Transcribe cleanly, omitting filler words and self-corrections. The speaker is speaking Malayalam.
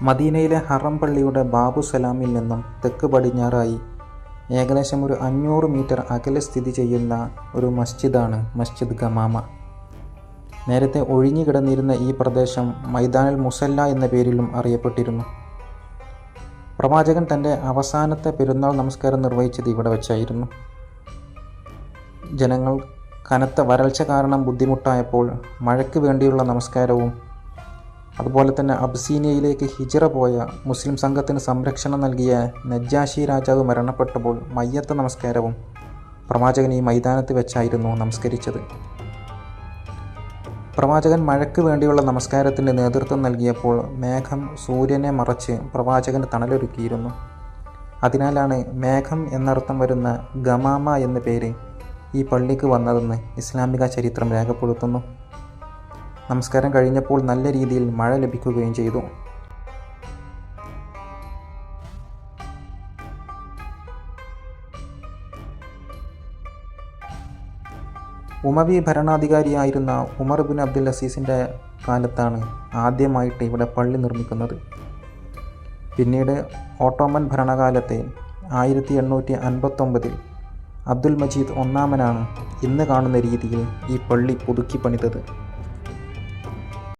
മദീനയിലെ ഹറം പള്ളിയുടെ ബാബു സലാമിൽ നിന്നും തെക്ക് പടിഞ്ഞാറായി ഏകദേശം ഒരു 500 മീറ്റർ അകലെ സ്ഥിതി ചെയ്യുന്ന ഒരു മസ്ജിദാണ് മസ്ജിദ് ഗമാമ. നേരത്തെ ഒഴിഞ്ഞുകിടന്നിരുന്ന ഈ പ്രദേശം മൈതാനുൽ മുസല്ല എന്ന പേരിലും അറിയപ്പെട്ടിരുന്നു. പ്രവാചകൻ തൻ്റെ അവസാനത്തെ പെരുന്നാൾ നമസ്കാരം നിർവഹിച്ചത് ഇവിടെ വെച്ചായിരുന്നു. ജനങ്ങൾ കനത്ത വരൾച്ച കാരണം ബുദ്ധിമുട്ടായപ്പോൾ മഴയ്ക്ക് വേണ്ടിയുള്ള നമസ്കാരവും അതുപോലെ തന്നെ അബ്സീനിയയിലേക്ക് ഹിജ്റ പോയ മുസ്ലിം സംഘത്തിന് സംരക്ഷണം നൽകിയ നജ്ജാശി രാജാവ് മരണപ്പെട്ടപ്പോൾ മയ്യത്ത് നമസ്കാരവും പ്രവാചകൻ ഈ മൈതാനത്ത് വെച്ചായിരുന്നു നമസ്കരിച്ചത്. പ്രവാചകൻ മഴയ്ക്ക് വേണ്ടിയുള്ള നമസ്കാരത്തിന് നേതൃത്വം നൽകിയപ്പോൾ മേഘം സൂര്യനെ മറച്ച് പ്രവാചകന് തണലൊരുക്കിയിരുന്നു. അതിനാലാണ് മേഘം എന്നർത്ഥം വരുന്ന ഗമാമ എന്ന പേര് ഈ പള്ളിക്ക് വന്നതെന്ന് ഇസ്ലാമിക ചരിത്രം രേഖപ്പെടുത്തുന്നു. നമസ്കാരം കഴിഞ്ഞപ്പോൾ നല്ല രീതിയിൽ മഴ ലഭിക്കുകയും ചെയ്തു. ഉമവി ഭരണാധികാരിയായിരുന്ന ഉമർ ബിൻ അബ്ദുൽ അസീസിൻ്റെ കാലത്താണ് ആദ്യമായിട്ട് ഇവിടെ പള്ളി നിർമ്മിക്കുന്നത്. പിന്നീട് ഓട്ടോമൻ ഭരണകാലത്തെ 1859 അബ്ദുൽ മജീദ് ഒന്നാമനാണ് ഇന്ന് കാണുന്ന രീതിയിൽ ഈ പള്ളി പുതുക്കി പണിതത്.